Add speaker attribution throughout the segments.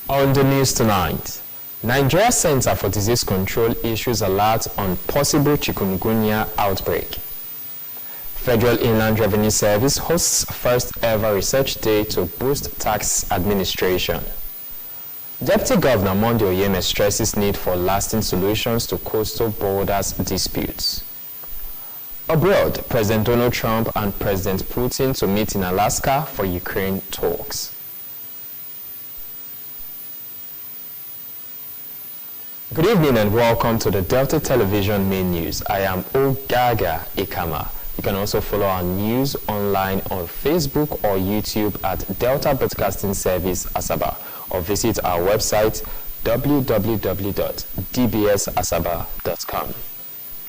Speaker 1: On the news tonight, Nigeria Center for Disease Control issues alert on possible chikungunya outbreak. Federal Inland Revenue Service hosts first ever research day to boost tax administration. Deputy Governor Monday Oyeme stresses need for lasting solutions to coastal borders disputes. Abroad, President Donald Trump and President Putin to meet in Alaska for Ukraine talks. Good evening and welcome to the Delta Television main news. I am Ogaga Ikama. You can also follow our news online on Facebook or YouTube at Delta Broadcasting Service Asaba, or visit our website www.dbsasaba.com.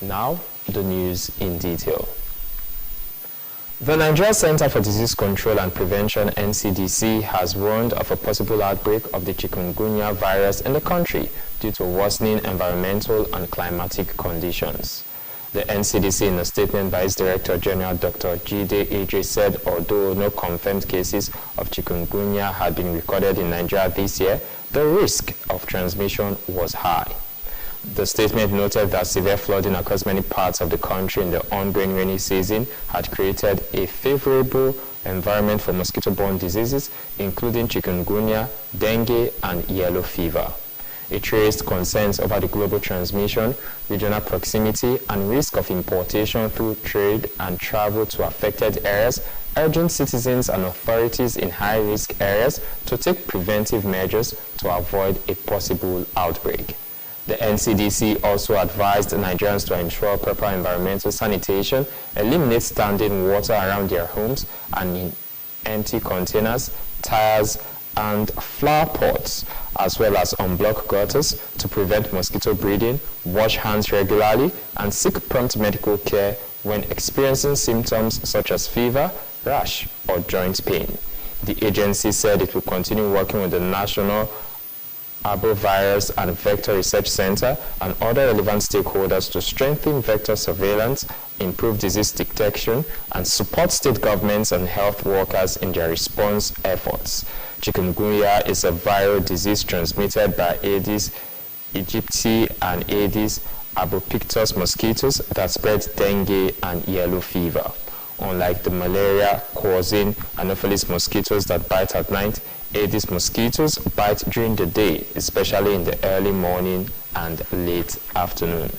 Speaker 1: Now, the news in detail. The Nigeria Center for Disease Control and Prevention (NCDC) has warned of a possible outbreak of the chikungunya virus in the country due to worsening environmental and climatic conditions. The NCDC, in a statement by its Director General Dr. Jide Ejire, said although no confirmed cases of chikungunya had been recorded in Nigeria this year, the risk of transmission was high. The statement noted that severe flooding across many parts of the country in the ongoing rainy season had created a favorable environment for mosquito-borne diseases, including chikungunya, dengue, and yellow fever. It raised concerns over the global transmission, regional proximity, and risk of importation through trade and travel to affected areas, urging citizens and authorities in high-risk areas to take preventive measures to avoid a possible outbreak. The NCDC also advised Nigerians to ensure proper environmental sanitation, eliminate standing water around their homes and in empty containers, tires, and flower pots, as well as unblock gutters to prevent mosquito breeding, wash hands regularly, and seek prompt medical care when experiencing symptoms such as fever, rash, or joint pain. The agency said it will continue working with the National Arbovirus and Vector Research Center and other relevant stakeholders to strengthen vector surveillance, improve disease detection, and support state governments and health workers in their response efforts. Chikungunya is a viral disease transmitted by Aedes aegypti and Aedes albopictus mosquitoes that spread dengue and yellow fever. Unlike the malaria-causing Anopheles mosquitoes that bite at night, Aedes mosquitoes bite during the day, especially in the early morning and late afternoon.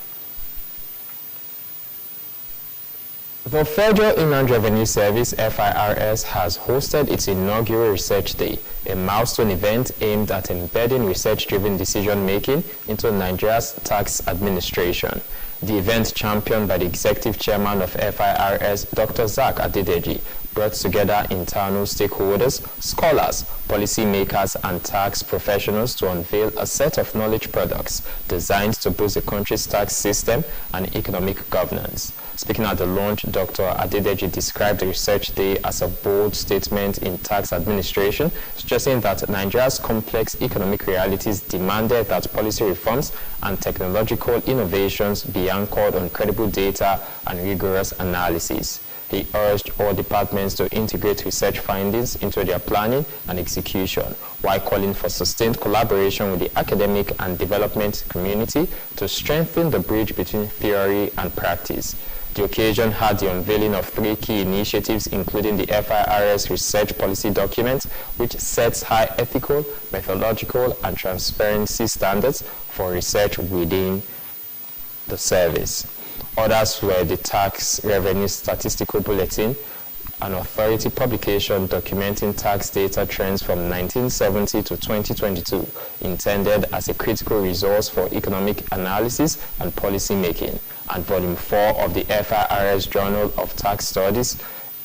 Speaker 1: The Federal Inland Revenue Service (FIRS) has hosted its inaugural Research Day, a milestone event aimed at embedding research-driven decision-making into Nigeria's tax administration. The event, championed by the Executive Chairman of FIRS, Dr. Zach Adedeji, brought together internal stakeholders, scholars, policymakers, and tax professionals to unveil a set of knowledge products designed to boost the country's tax system and economic governance. Speaking at the launch, Dr. Adedeji described the Research Day as a bold statement in tax administration, stressing that Nigeria's complex economic realities demanded that policy reforms and technological innovations be anchored on credible data and rigorous analysis. He urged all departments to integrate research findings into their planning and execution, while calling for sustained collaboration with the academic and development community to strengthen the bridge between theory and practice. The occasion had the unveiling of 3 key initiatives, including the FIRS Research Policy Document, which sets high ethical, methodological, and transparency standards for research within the service. Others were the Tax Revenue Statistical Bulletin, an authority publication documenting tax data trends from 1970 to 2022, intended as a critical resource for economic analysis and policy making, and Volume 4 of the FIRS Journal of Tax Studies,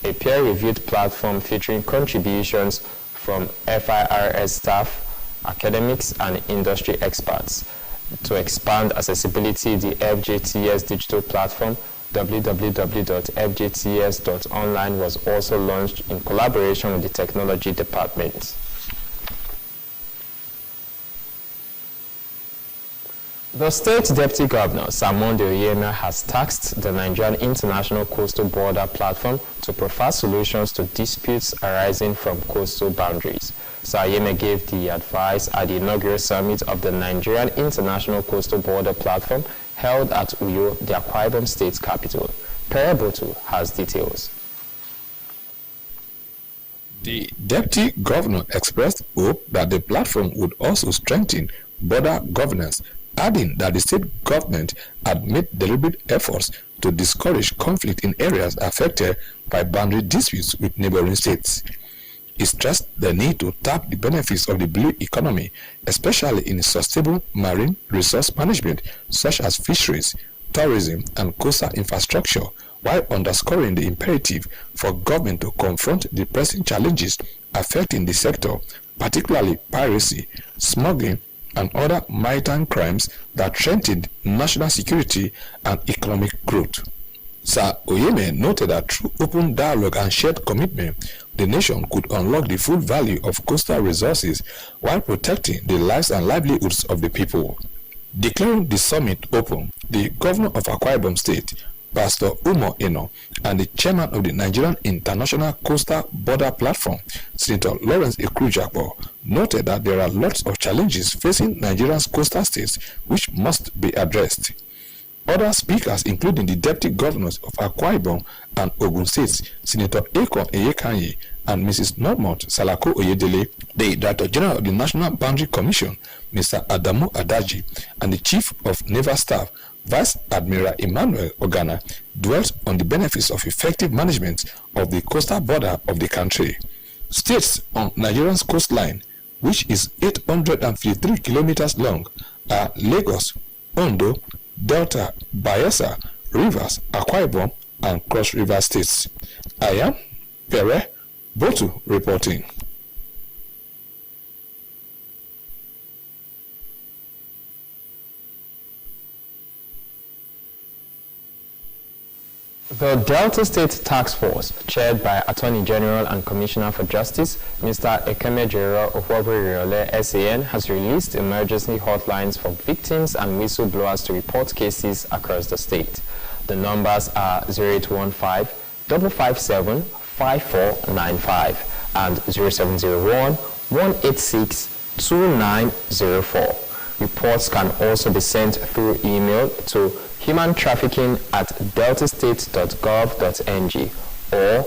Speaker 1: a peer-reviewed platform featuring contributions from FIRS staff, academics, and industry experts. To expand accessibility, the FJTS digital platform www.fjts.online was also launched in collaboration with the technology department. The State Deputy Governor, Monday Oyeme, has tasked the Nigerian International Coastal Border Platform to provide solutions to disputes arising from coastal boundaries. Sir Oyeme gave the advice at the inaugural summit of the Nigerian International Coastal Border Platform held at Uyo, the Akwa Ibom State capital. Perebotu has details.
Speaker 2: The Deputy Governor expressed hope that the platform would also strengthen border governance, adding that the state government had made deliberate efforts to discourage conflict in areas affected by boundary disputes with neighboring states. He stressed the need to tap the benefits of the blue economy, especially in sustainable marine resource management such as fisheries, tourism, and coastal infrastructure, while underscoring the imperative for government to confront the pressing challenges affecting the sector, particularly piracy, smuggling, and other maritime crimes that threatened national security and economic growth. Sir Oyeme noted that through open dialogue and shared commitment, the nation could unlock the full value of coastal resources while protecting the lives and livelihoods of the people. Declaring the summit open, the governor of Akwa Ibom State, Pastor Umo Eno, and the chairman of the Nigerian International Coastal Border Platform, Senator Lawrence Ekrujakpo, noted that there are lots of challenges facing Nigeria's coastal states which must be addressed. Other speakers, including the deputy governors of Akwa Ibom and Ogun States, Senator Ekon Eyekanye and Mrs. Normont Salako Oyedele, the Director General of the National Boundary Commission, Mr. Adamu Adaji, and the Chief of Naval Staff, Vice Admiral Emmanuel Ogana, dwelt on the benefits of effective management of the coastal border of the country. States on Nigeria's coastline, which is 853 kilometers long, are Lagos, Ondo, Delta, Bayelsa, Rivers, Akwa Ibom, and Cross River states. I am Perebotu reporting.
Speaker 1: The Delta State Task Force, chaired by Attorney General and Commissioner for Justice, Mr. Ekemejiro Ofwaburiole, SAN, has released emergency hotlines for victims and whistleblowers to report cases across the state. The numbers are 0815-557-5495 and 0701-186-2904. Reports can also be sent through email to humantrafficking@deltastate.gov.ng or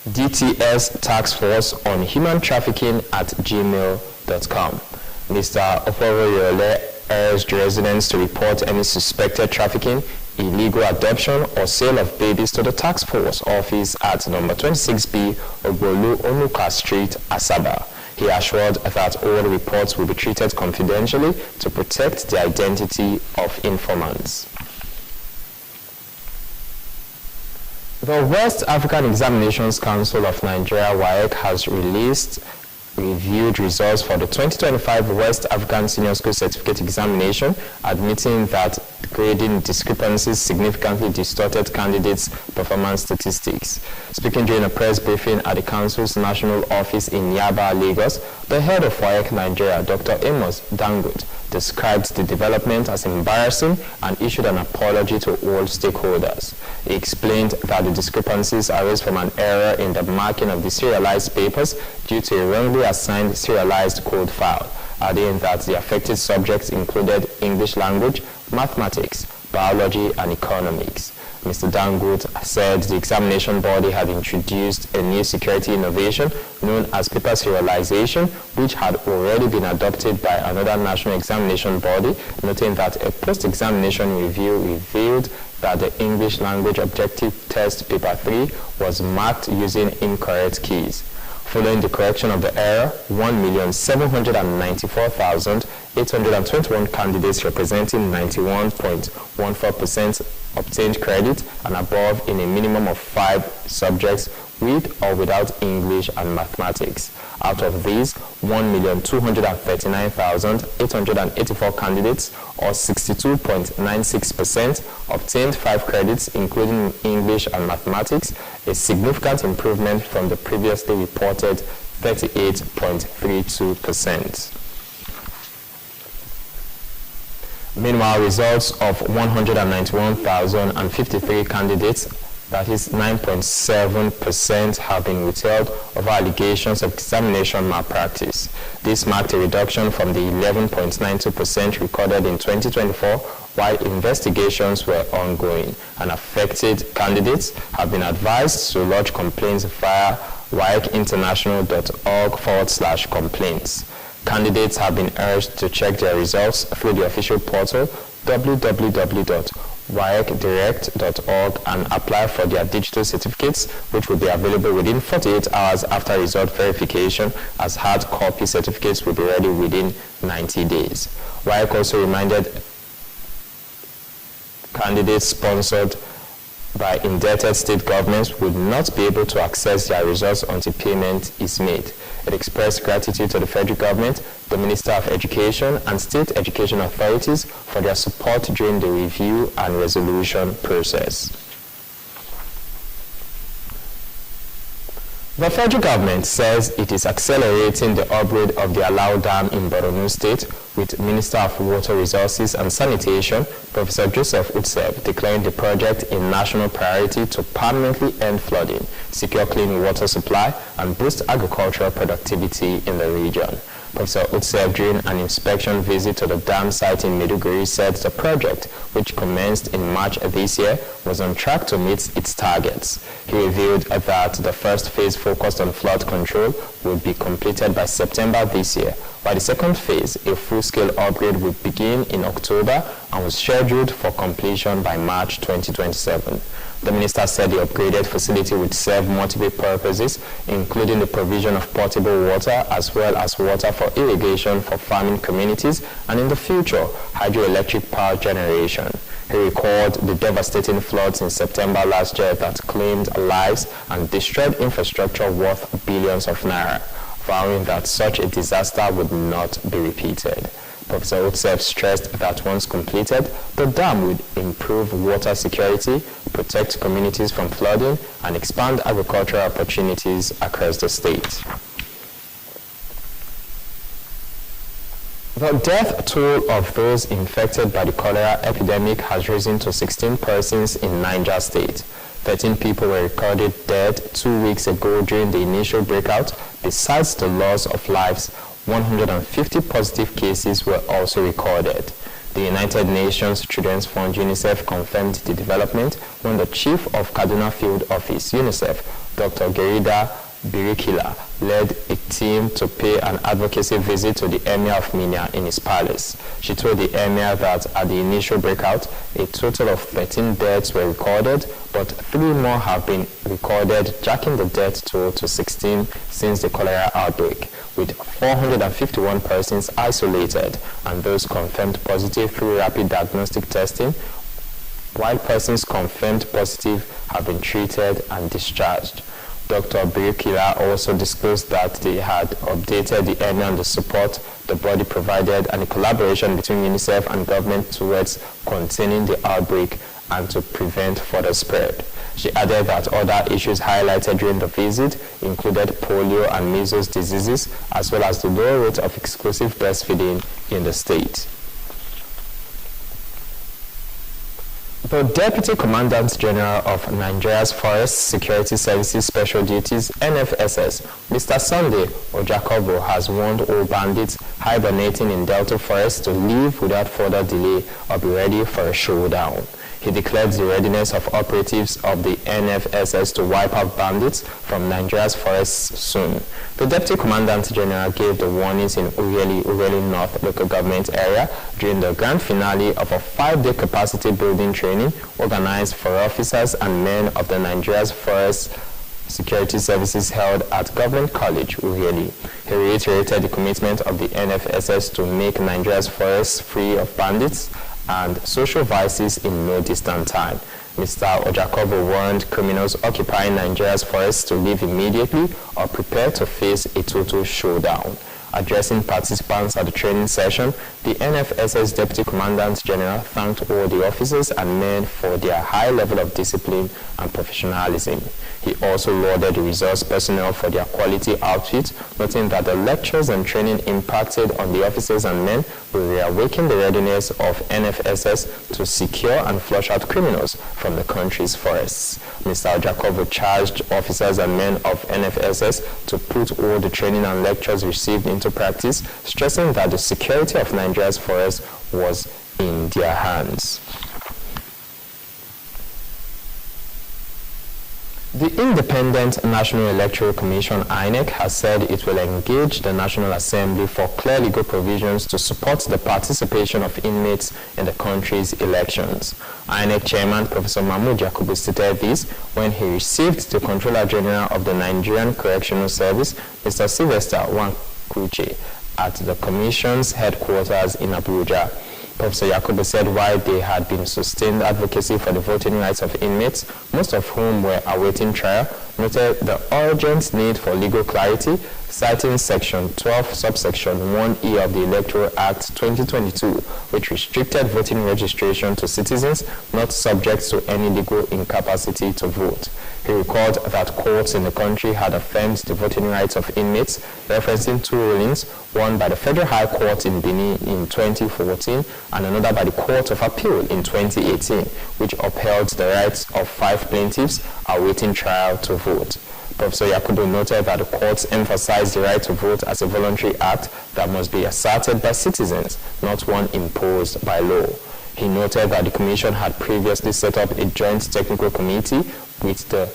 Speaker 1: DTS Task Force on Human Trafficking@gmail.com. Mr. Ofwaburiole urged residents to report any suspected trafficking, illegal adoption, or sale of babies to the Task Force office at number 26B Ogbolu Onuka Street, Asaba. He assured that all the reports will be treated confidentially to protect the identity of informants. The West African Examinations Council of Nigeria, WAEC, has released reviewed results for the 2025 West African Senior School Certificate Examination, admitting that grading discrepancies significantly distorted candidates' performance statistics. Speaking during a press briefing at the Council's National Office in Yaba, Lagos, the head of WAEC Nigeria, Dr. Amos Dangote, described the development as embarrassing and issued an apology to all stakeholders. He explained that the discrepancies arose from an error in the marking of the serialized papers due to a wrongly assigned serialized code file, adding that the affected subjects included English language, mathematics, biology, and economics. Mr. Dangote said the examination body had introduced a new security innovation known as paper serialization, which had already been adopted by another national examination body, noting that a post-examination review revealed that the English language objective test paper 3 was marked using incorrect keys. Following the correction of the error, 1,794,821 candidates representing 91.14% obtained credit and above in a minimum of 5 subjects with or without English and mathematics. Out of these, 1,239,884 candidates, or 62.96%, obtained 5 credits, including English and mathematics, a significant improvement from the previously reported 38.32%. Meanwhile, results of 191,053 candidates that is 9.7%, have been withheld over allegations of examination malpractice. This marked a reduction from the 11.92% recorded in 2024, while investigations were ongoing, and affected candidates have been advised to lodge complaints via waecinternational.org/complaints. Candidates have been urged to check their results through the official portal www.waecdirect.org and apply for their digital certificates, which will be available within 48 hours after result verification, as hard copy certificates will be ready within 90 days. WAEC also reminded candidates sponsored by indebted state governments would not be able to access their results until payment is made. It expressed gratitude to the federal government, the Minister of Education, and state education authorities for their support during the review and resolution process. The federal government says it is accelerating the upgrade of the Alau Dam in Borno State, with Minister of Water Resources and Sanitation, Professor Joseph Utseb, declaring the project a national priority to permanently end flooding, secure clean water supply, and boost agricultural productivity in the region. Professor Utseb, during an inspection visit to the dam site in Maiduguri, said the project, which commenced in March this year, was on track to meet its targets. He revealed that the first phase focused on flood control would be completed by September this year, while the second phase, a full-scale upgrade, would begin in October and was scheduled for completion by March 2027. The minister said the upgraded facility would serve multiple purposes, including the provision of potable water as well as water for irrigation for farming communities, and in the future, hydroelectric power generation. He recalled the devastating floods in September last year that claimed lives and destroyed infrastructure worth billions of naira, vowing that such a disaster would not be repeated. Professor Utseb stressed that once completed, the dam would improve water security, protect communities from flooding, and expand agricultural opportunities across the state. The death toll of those infected by the cholera epidemic has risen to 16 persons in Niger State. 13 people were recorded dead 2 weeks ago during the initial breakout. Besides the loss of lives, 150 positive cases were also recorded. The United Nations Children's Fund UNICEF confirmed the development when the Chief of Kaduna Field Office UNICEF, Dr. Gerida Birikila, led a team to pay an advocacy visit to the Emir of Minya in his palace. She told the Emir that at the initial breakout, a total of 13 deaths were recorded, but 3 more have been recorded, jacking the death toll to 16 since the cholera outbreak, with 451 persons isolated and those confirmed positive through rapid diagnostic testing, while persons confirmed positive have been treated and discharged. Dr. Birikila also disclosed that they had updated the Emir on the support the body provided and the collaboration between UNICEF and government towards containing the outbreak and to prevent further spread. She added that other issues highlighted during the visit included polio and measles diseases, as well as the low rate of exclusive breastfeeding in the state. The Deputy Commandant General of Nigeria's Forest Security Services Special Duties, NFSS, Mr. Sunday Ojakobo, has warned all bandits hibernating in Delta Forest to leave without further delay or be ready for a showdown. He declared the readiness of operatives of the NFSS to wipe out bandits from Nigeria's forests soon. The Deputy Commandant General gave the warnings in Ureli North local government area during the grand finale of a 5-day capacity building training organized for officers and men of the Nigeria's Forest Security Services held at Government College, Ureli. He reiterated the commitment of the NFSS to make Nigeria's forests free of bandits and social vices in no distant time. Mr. Ojakobo warned criminals occupying Nigeria's forests to leave immediately or prepare to face a total showdown. Addressing participants at the training session, the NFSS Deputy Commandant General thanked all the officers and men for their high level of discipline and professionalism. He also lauded the resource personnel for their quality outfit, noting that the lectures and training impacted on the officers and men will reawaken the readiness of NFSS to secure and flush out criminals from the country's forests. Mr. Jacobo charged officers and men of NFSS to put all the training and lectures received into practice, stressing that the security of Nigeria's forests was in their hands. The Independent National Electoral Commission, INEC, has said it will engage the National Assembly for clear legal provisions to support the participation of inmates in the country's elections. INEC Chairman Professor Mahmood Yakubu stated this when he received the Controller General of the Nigerian Correctional Service, Mr. Sylvester Wankuche, at the Commission's headquarters in Abuja. Professor Yakubu said while they had been sustained advocacy for the voting rights of inmates, most of whom were awaiting trial, noted the urgent need for legal clarity, citing Section 12, subsection 1E of the Electoral Act 2022, which restricted voting registration to citizens not subject to any legal incapacity to vote. He recalled that courts in the country had affirmed the voting rights of inmates, referencing two rulings, one by the Federal High Court in Benin in 2014 and another by the Court of Appeal in 2018, which upheld the rights of 5 plaintiffs awaiting trial to vote. Professor Yakubu noted that the courts emphasized the right to vote as a voluntary act that must be asserted by citizens, not one imposed by law. He noted that the Commission had previously set up a joint technical committee with the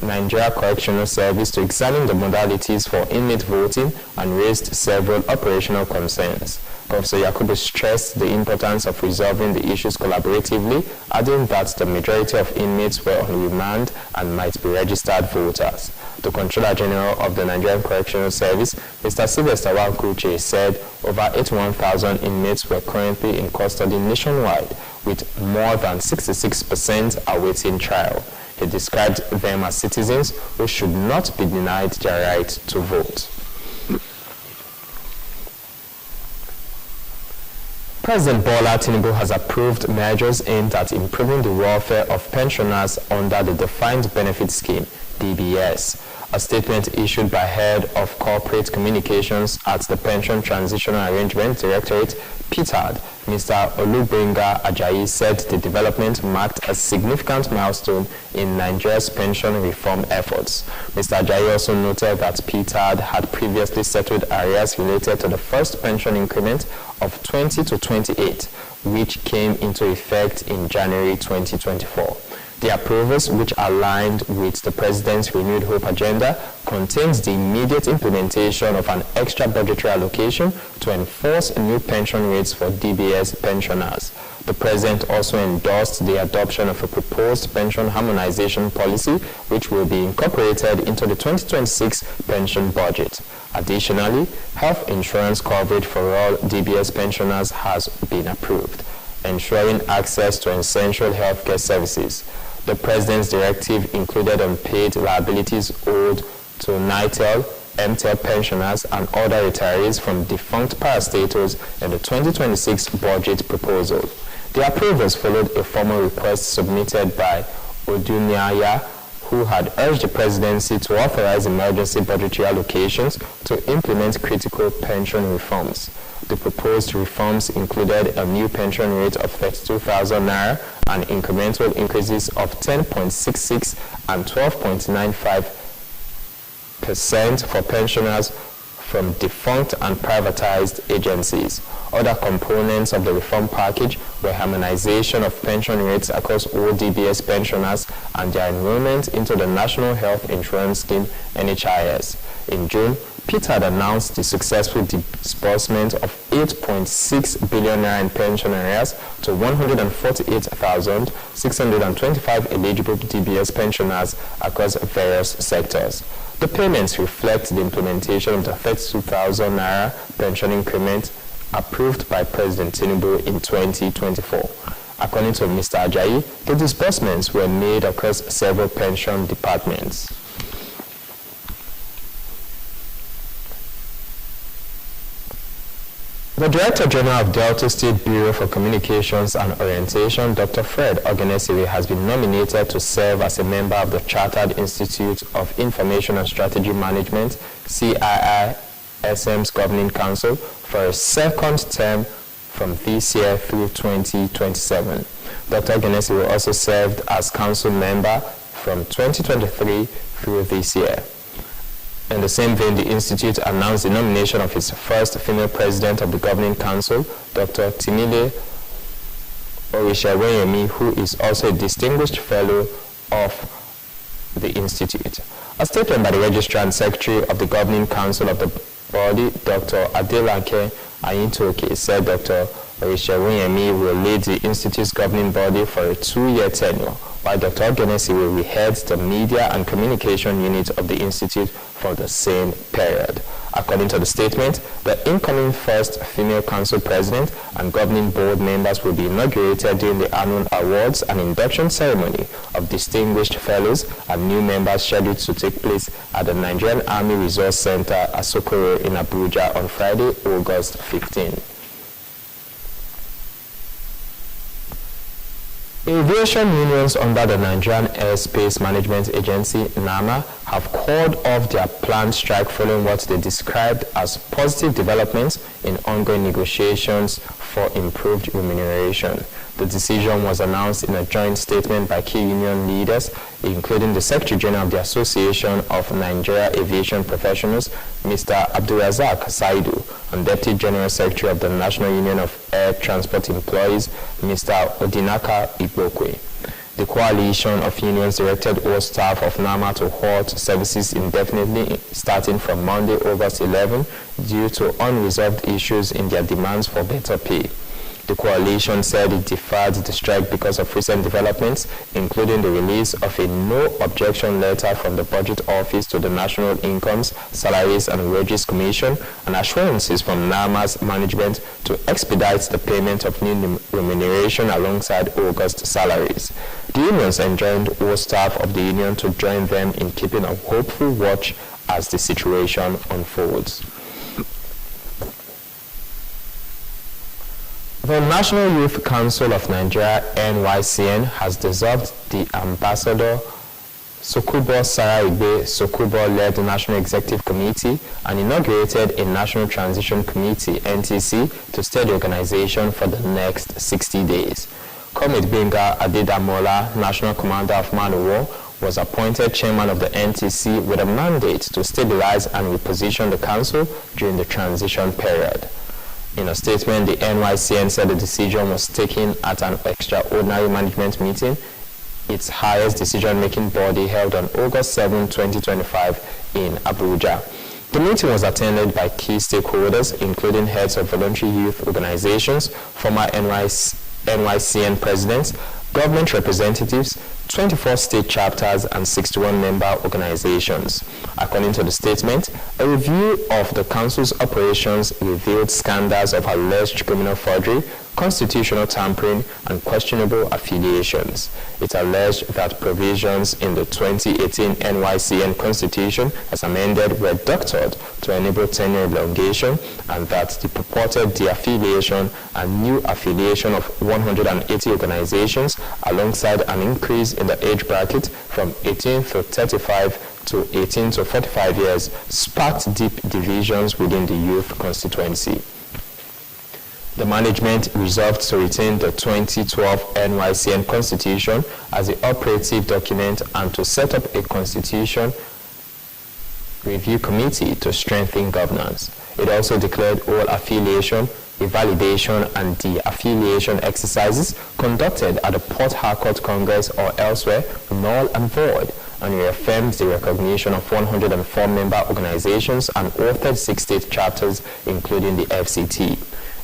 Speaker 1: Nigeria Correctional Service to examine the modalities for inmate voting and raised several operational concerns. Professor Yakubu stressed the importance of resolving the issues collaboratively, adding that the majority of inmates were on remand and might be registered voters. The Controller General of the Nigerian Correctional Service, Mr. Sylvester Wankuche, said over 81,000 inmates were currently in custody nationwide, with more than 66% awaiting trial. He described them as citizens who should not be denied their right to vote. President Bola Tinubu has approved measures aimed at improving the welfare of pensioners under the Defined Benefit Scheme, DBS. A statement issued by Head of Corporate Communications at the Pension Transitional Arrangement Directorate, PTAD, Mr. Olugbenga Ajayi, said the development marked a significant milestone in Nigeria's pension reform efforts. Mr. Ajayi also noted that PTAD had previously settled arrears related to the first pension increment of 20 to 28, which came into effect in January 2024. The approvals, which aligned with the President's Renewed Hope agenda, contains the immediate implementation of an extra budgetary allocation to enforce new pension rates for DBS pensioners. The President also endorsed the adoption of a proposed pension harmonization policy, which will be incorporated into the 2026 pension budget. Additionally, health insurance coverage for all DBS pensioners has been approved, ensuring access to essential healthcare services. The President's directive included unpaid liabilities owed to NITEL, MTEL pensioners and other retirees from defunct parastatals in the 2026 budget proposal. The approvals followed a formal request submitted by Odunyaya, who had urged the Presidency to authorize emergency budgetary allocations to implement critical pension reforms. The proposed reforms included a new pension rate of 32,000 naira and incremental increases of 10.66 and 12.95% for pensioners from defunct and privatized agencies. Other components of the reform package were harmonization of pension rates across all DBS pensioners and their enrollment into the National Health Insurance Scheme, NHIS. In June, PTAD announced the successful disbursement of 8.6 billion naira in pension arrears to 148,625 eligible DBS pensioners across various sectors. The payments reflect the implementation of the 32,000 naira pension increment approved by President Tinubu in 2024. According to Mr. Ajayi, the disbursements were made across several pension departments. The Director General of Delta State Bureau for Communications and Orientation, Dr. Fred Ogenesiri, has been nominated to serve as a member of the Chartered Institute of Information and Strategy Management, CIISM's Governing Council, for a second term from this year through 2027. Dr. Ogenesiri also served as council member from 2023 through this year. In the same vein, the Institute announced the nomination of its first female president of the Governing Council, Dr. Timile Orishawenyemi, who is also a distinguished fellow of the Institute. A statement by the Registrar and Secretary of the Governing Council of the body, Dr. Adelanke Ayintoke, said Dr. Orishawenyemi will lead the Institute's governing body for a 2-year tenure, while Dr. Ogenesiri will head the Media and Communication Unit of the Institute for the same period. According to the statement, the incoming first female council president and governing board members will be inaugurated during the annual awards and induction ceremony of distinguished fellows and new members scheduled to take place at the Nigerian Army Resource Center, Asokoro in Abuja on Friday, August 15. Aviation unions under the Nigerian Airspace Management Agency, NAMA, have called off their planned strike following what they described as positive developments in ongoing negotiations for improved remuneration. The decision was announced in a joint statement by key union leaders, including the Secretary General of the Association of Nigeria Aviation Professionals, Mr. Abdulrazak Saidu, and Deputy General Secretary of the National Union of Air Transport Employees, Mr. Odinaka Igbokwe. The coalition of unions directed all staff of NAMA to halt services indefinitely starting from Monday, August 11, due to unresolved issues in their demands for better pay. The coalition said it deferred the strike because of recent developments, including the release of a no-objection letter from the Budget Office to the National Incomes, Salaries and Wages Commission, and assurances from NAMA's management to expedite the payment of new remuneration alongside August salaries. The unions enjoined all staff of the union to join them in keeping a hopeful watch as the situation unfolds. The National Youth Council of Nigeria, NYCN, has dissolved the Ambassador Sokubo Saraigbe Sokubo-led National Executive Committee and inaugurated a National Transition Committee, NTC, to steer the organization for the next 60 days. Comrade Benga Adedamola, National Commander of Man o' War, was appointed chairman of the NTC with a mandate to stabilize and reposition the council during the transition period. In a statement, the NYCN said the decision was taken at an extraordinary management meeting, its highest decision-making body held on August 7, 2025 in Abuja. The meeting was attended by key stakeholders, including heads of voluntary youth organizations, former NYCN presidents, government representatives, 24 state chapters, and 61 member organizations. According to the statement, a review of the council's operations revealed scandals of alleged criminal forgery, constitutional tampering, and questionable affiliations. It alleged that provisions in the 2018 NYCN Constitution, as amended, were doctored to enable tenure elongation, and that the purported de-affiliation and new affiliation of 180 organizations, alongside an increase in the age bracket from 18 to 35 to 18 to 45 years, sparked deep divisions within the youth constituency. The management resolved to retain the 2012 NYCN Constitution as the operative document and to set up a Constitution Review Committee to strengthen governance. It also declared all affiliation, revalidation, and de-affiliation exercises conducted at the Port Harcourt Congress or elsewhere null and void, and reaffirmed the recognition of 104 member organizations and authored 6 state chapters, including the FCT.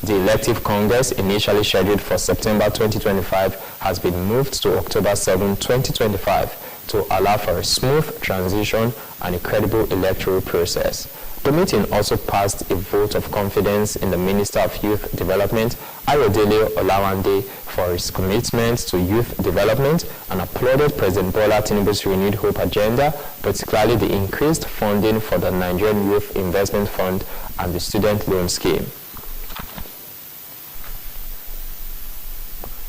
Speaker 1: The elective Congress, initially scheduled for September 2025, has been moved to October 7, 2025 to allow for a smooth transition and a credible electoral process. The meeting also passed a vote of confidence in the Minister of Youth Development, Ayodele Olawande, for his commitment to youth development and applauded President Bola Tinubu's renewed hope agenda, particularly the increased funding for the Nigerian Youth Investment Fund and the Student Loan Scheme.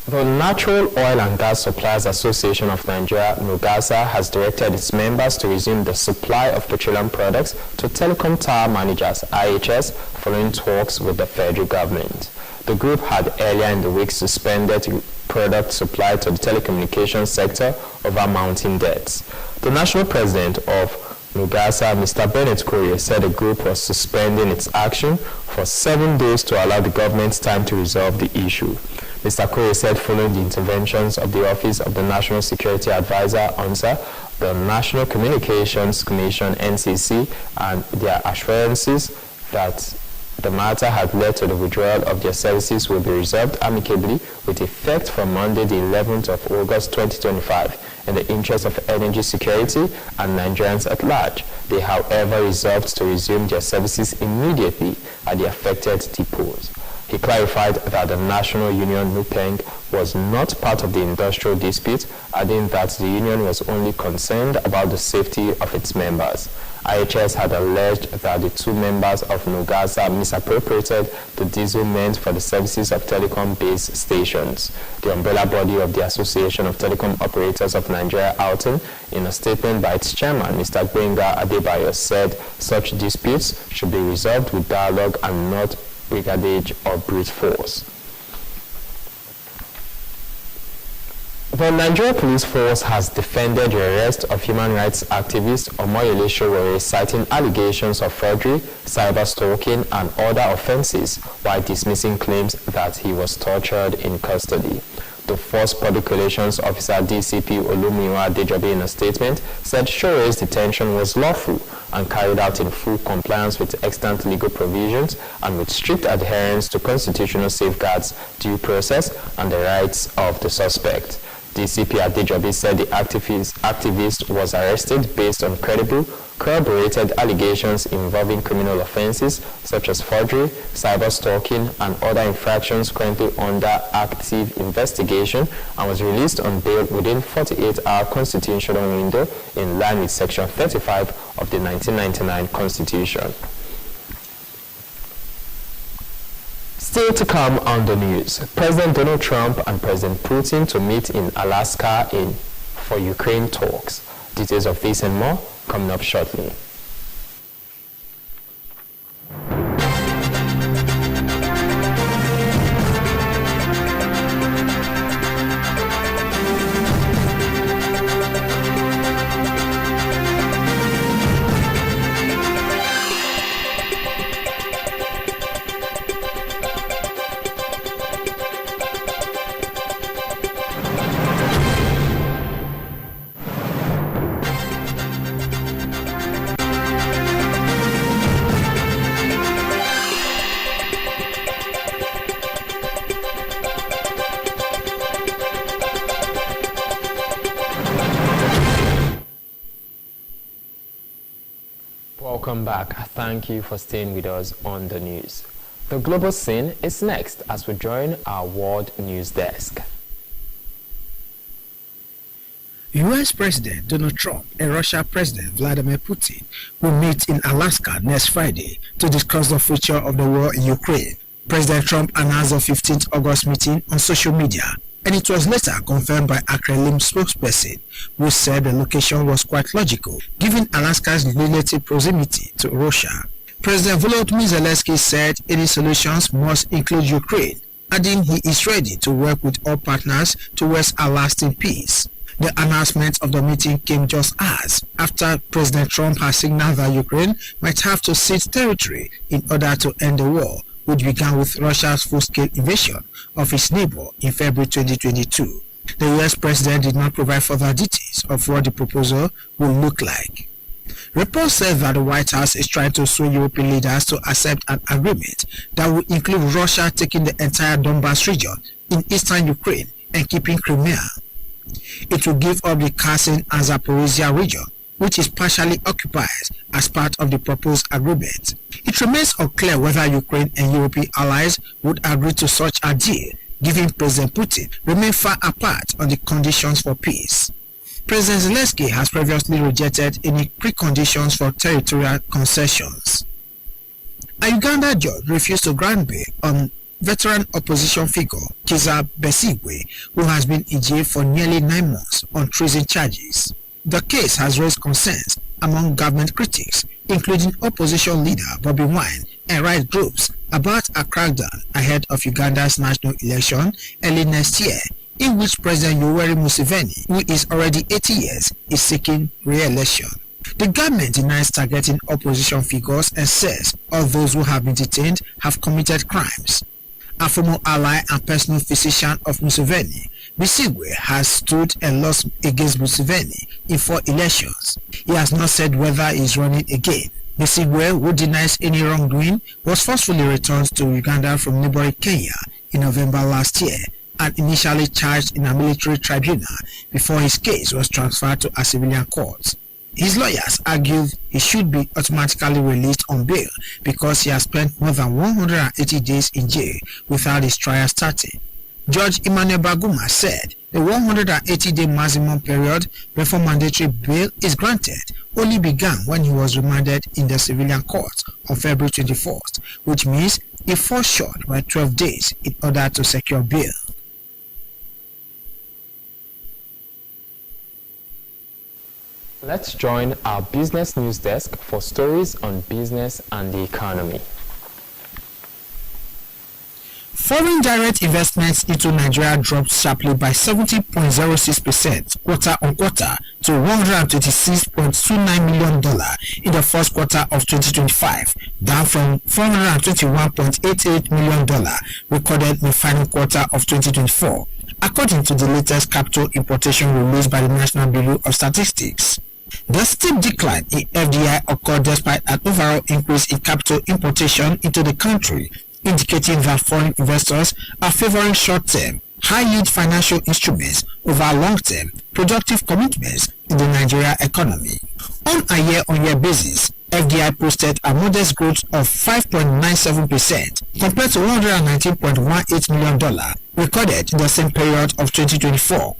Speaker 1: The Natural Oil and Gas Suppliers Association of Nigeria, NOGASA, has directed its members to resume the supply of petroleum products to telecom tower managers, IHS, following talks with the federal government. The group had earlier in the week suspended product supply to the telecommunications sector over mounting debts. The national president of NOGASA, Mr. Bennett Koye, said the group was suspending its action for 7 days to allow the government time to resolve the issue. Mr. Koye said following the interventions of the Office of the National Security Advisor, ANSA, the National Communications Commission, NCC, and their assurances that the matter had led to the withdrawal of their services will be resolved amicably with effect from Monday, the 11th of August 2025, in the interest of energy security and Nigerians at large. They, however, resolved to resume their services immediately at the affected depots. He clarified that the National Union NUPENG was not part of the industrial dispute, adding that the union was only concerned about the safety of its members. IHS had alleged that the 2 members of NOGASA misappropriated the diesel meant for the services of telecom-based stations. The umbrella body of the Association of Telecom Operators of Nigeria, ALTEN, in a statement by its chairman, Mr. Gbenga Adebayo, said such disputes should be resolved with dialogue and not brigandage or brute force. The Nigeria Police Force has defended the arrest of human rights activist Omoyele Sowore, citing allegations of forgery, cyber stalking, and other offenses, while dismissing claims that he was tortured in custody. The Force Public Relations Officer DCP Olumiwa Adejobi, in a statement, said Sowore's detention was lawful and carried out in full compliance with extant legal provisions and with strict adherence to constitutional safeguards, due process, and the rights of the suspect. DCP Adejobi said the activist was arrested based on credible, corroborated allegations involving criminal offenses such as forgery, cyber stalking, and other infractions currently under active investigation, and was released on bail within 48-hour constitutional window in line with Section 35 of the 1999 Constitution. Still to come on the news, President Donald Trump and President Putin to meet in Alaska for Ukraine talks. Details of this and more coming up shortly. Welcome back. Thank you for staying with us on the news. The global scene is next as we join our world news desk.
Speaker 3: U.S. President Donald Trump and Russia President Vladimir Putin will meet in Alaska next Friday to discuss the future of the war in Ukraine. President Trump announced the 15th August meeting on social media, and it was later confirmed by a Kremlin spokesperson who said the location was quite logical, given Alaska's relative proximity to Russia. President Volodymyr Zelensky said any solutions must include Ukraine, adding he is ready to work with all partners towards a lasting peace. The announcement of the meeting came just hours after President Trump has signaled that Ukraine might have to cede territory in order to end the war, which began with Russia's full-scale invasion of its neighbor in February 2022. The U.S. president did not provide further details of what the proposal will look like. Reports said that the White House is trying to sway European leaders to accept an agreement that will include Russia taking the entire Donbas region in eastern Ukraine and keeping Crimea. It will give up the Kherson and Zaporizhia region, which is partially occupied as part of the proposed agreement. It remains unclear whether Ukraine and European allies would agree to such a deal, given President Putin remain far apart on the conditions for peace. President Zelensky has previously rejected any preconditions for territorial concessions. A Uganda judge refused to grant bail on veteran opposition figure Kizza Besigye, who has been in jail for nearly 9 months on treason charges. The case has raised concerns among government critics, including opposition leader Bobi Wine and right groups, about a crackdown ahead of Uganda's national election early next year, in which President Yoweri Museveni, who is already 80 years, is seeking re-election. The government denies targeting opposition figures and says all those who have been detained have committed crimes. A former ally and personal physician of Museveni, Besigye has stood and lost against Museveni in 4 elections. He has not said whether he is running again. Besigye, who denies any wrongdoing, was forcefully returned to Uganda from neighboring Kenya in November last year and initially charged in a military tribunal before his case was transferred to a civilian court. His lawyers argued he should be automatically released on bail because he has spent more than 180 days in jail without his trial starting. Judge Emmanuel Baguma said the 180-day maximum period before mandatory bail is granted only began when he was remanded in the civilian court on February 24th, which means he falls short by 12 days in order to secure bail.
Speaker 1: Let's join our business news desk for stories on business and the economy.
Speaker 3: Foreign direct investments into Nigeria dropped sharply by 70.06% quarter-on-quarter to $126.29 million in the first quarter of 2025, down from $421.88 million recorded in the final quarter of 2024, according to the latest capital importation released by the National Bureau of Statistics. The steep decline in FDI occurred despite an overall increase in capital importation into the country, indicating that foreign investors are favoring short-term, high-yield financial instruments over long-term, productive commitments in the Nigeria economy. On a year-on-year basis, FDI posted a modest growth of 5.97% compared to $119.18 million recorded in the same period of 2024.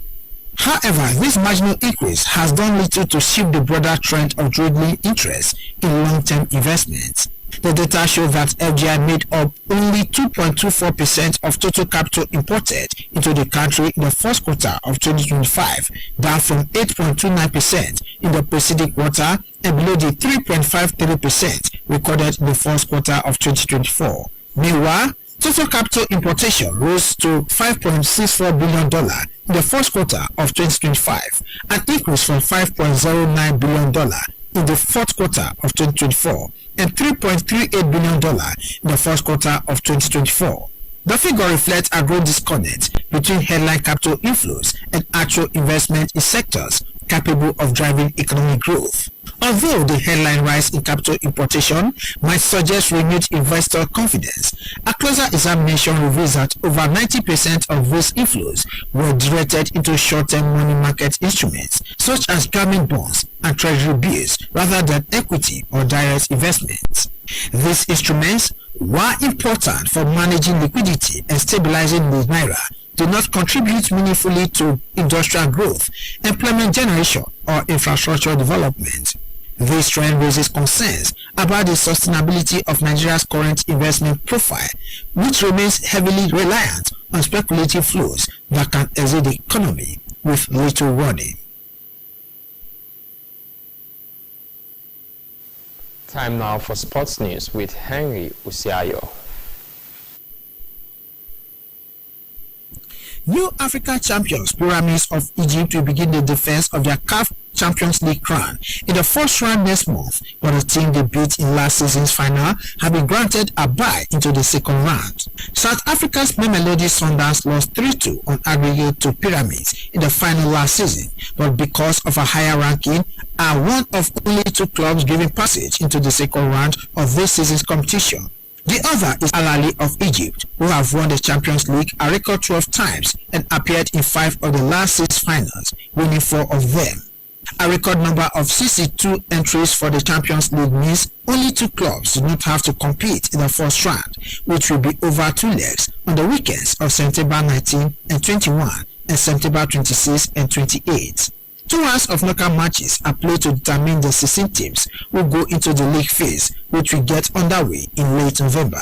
Speaker 3: However, this marginal increase has done little to shift the broader trend of dwindling interest in long-term investments. The data show that FDI made up only 2.24% of total capital imported into the country in the first quarter of 2025, down from 8.29% in the preceding quarter and below the 3.53% recorded in the first quarter of 2024. Meanwhile, total capital importation rose to $5.64 billion in the first quarter of 2025, an increase from $5.09 billion in the fourth quarter of 2024 and $3.38 billion in the first quarter of 2024. The figure reflects a growing disconnect between headline capital inflows and actual investment in sectors capable of driving economic growth. Although the headline rise in capital importation might suggest renewed investor confidence, a closer examination reveals that over 90% of those inflows were directed into short-term money market instruments such as government bonds and treasury bills rather than equity or direct investments. These instruments, while important for managing liquidity and stabilizing the naira, do not contribute meaningfully to industrial growth, employment generation, or infrastructure development. This trend raises concerns about the sustainability of Nigeria's current investment profile, which remains heavily reliant on speculative flows that can exit the economy with little warning.
Speaker 1: Time now for sports news with Henry Usiayo.
Speaker 3: New Africa champions Pyramids of Egypt will begin the defense of their CAF Champions League crown in the first round next month, but the team they beat in last season's final have been granted a bye into the second round. South Africa's Mamelodi Sundowns lost 3-2 on aggregate to Pyramids in the final last season, but because of a higher ranking, are one of only 2 clubs given passage into the second round of this season's competition. The other is Al Ahly of Egypt, who have won the Champions League a record 12 times and appeared in 5 of the last 6 finals, winning 4 of them. A record number of 62 entries for the Champions League means only 2 clubs do not have to compete in the first round, which will be over 2 legs on the weekends of September 19 and 21 and September 26 and 28. 2 rounds of knockout matches are played to determine the 16 teams who go into the league phase, which will get underway in late November.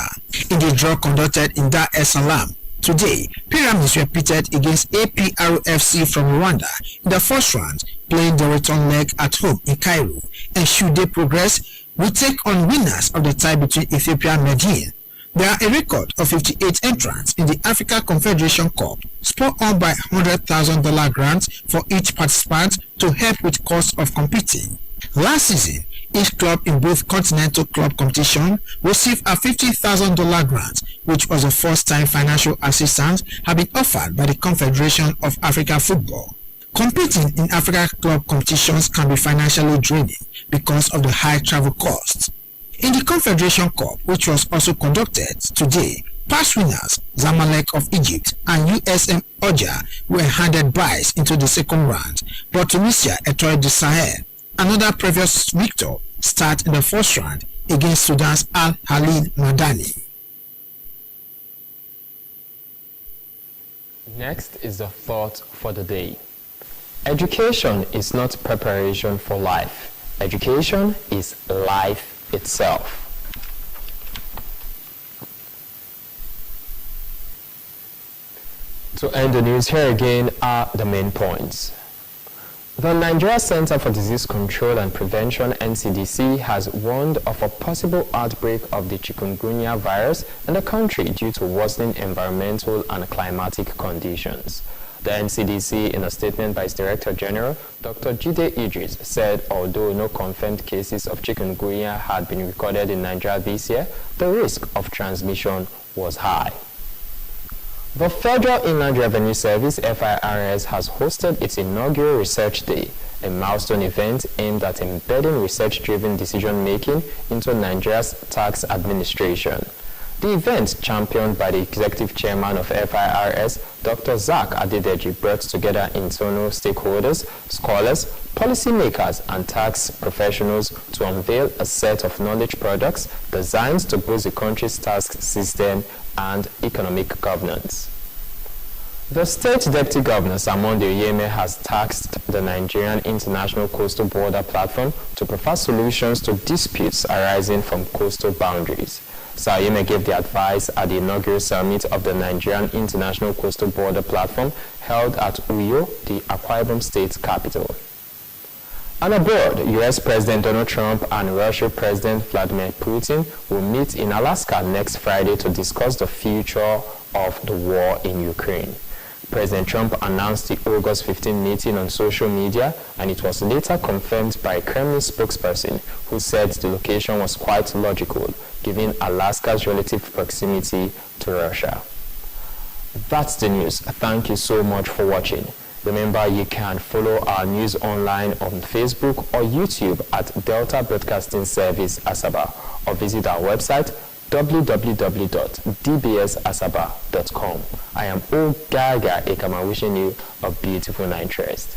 Speaker 3: In the draw conducted in Dar es Salaam today, Pyramids were pitted against APRFC from Rwanda in the first round, playing the return leg at home in Cairo, and should they progress, will take on winners of the tie between Ethiopia and Medellin. There are a record of 58 entrants in the Africa Confederation Cup, spurred on by $100,000 grants for each participant to help with costs of competing. Last season, each club in both continental club competition received a $50,000 grant, which was the first time financial assistance had been offered by the Confederation of African Football. Competing in Africa club competitions can be financially draining because of the high travel costs. In the Confederation Cup, which was also conducted today, past winners Zamalek of Egypt and USM Oja were handed byes into the second round, but Tunisia Etoile du Sahel, another previous victor, start in the first round against Sudan's Al Halil Madani.
Speaker 1: Next is the thought for the day. Education is not preparation for life. Education is life itself. To end the news, here again are the main points. The Nigeria Center for Disease Control and Prevention (NCDC) has warned of a possible outbreak of the chikungunya virus in the country due to worsening environmental and climatic conditions. The NCDC, in a statement by its Director General, Dr. Jide Idris, said although no confirmed cases of chikungunya had been recorded in Nigeria this year, the risk of transmission was high. The Federal Inland Revenue Service (FIRS) has hosted its inaugural Research Day, a milestone event aimed at embedding research-driven decision-making into Nigeria's tax administration. The event, championed by the Executive Chairman of FIRS, Dr. Zach Adedeji, brought together internal stakeholders, scholars, policymakers, and tax professionals to unveil a set of knowledge products designed to boost the country's tax system and economic governance. The State Deputy Governor, Samonde Oyeme, has tasked the Nigerian International Coastal Border Platform to provide solutions to disputes arising from coastal boundaries. Oyeme gave the advice at the inaugural summit of the Nigerian International Coastal Border Platform held at Uyo, the Akwa Ibom state capital. And abroad, U.S. President Donald Trump and Russian President Vladimir Putin will meet in Alaska next Friday to discuss the future of the war in Ukraine. President Trump announced the August 15 meeting on social media, and it was later confirmed by a Kremlin spokesperson who said the location was quite logical, given Alaska's relative proximity to Russia. That's the news. Thank you so much for watching. Remember, you can follow our news online on Facebook or YouTube at Delta Broadcasting Service Asaba, or visit our website www.dbsasaba.com. I am Ogaga Ekama, wishing you a beautiful night rest.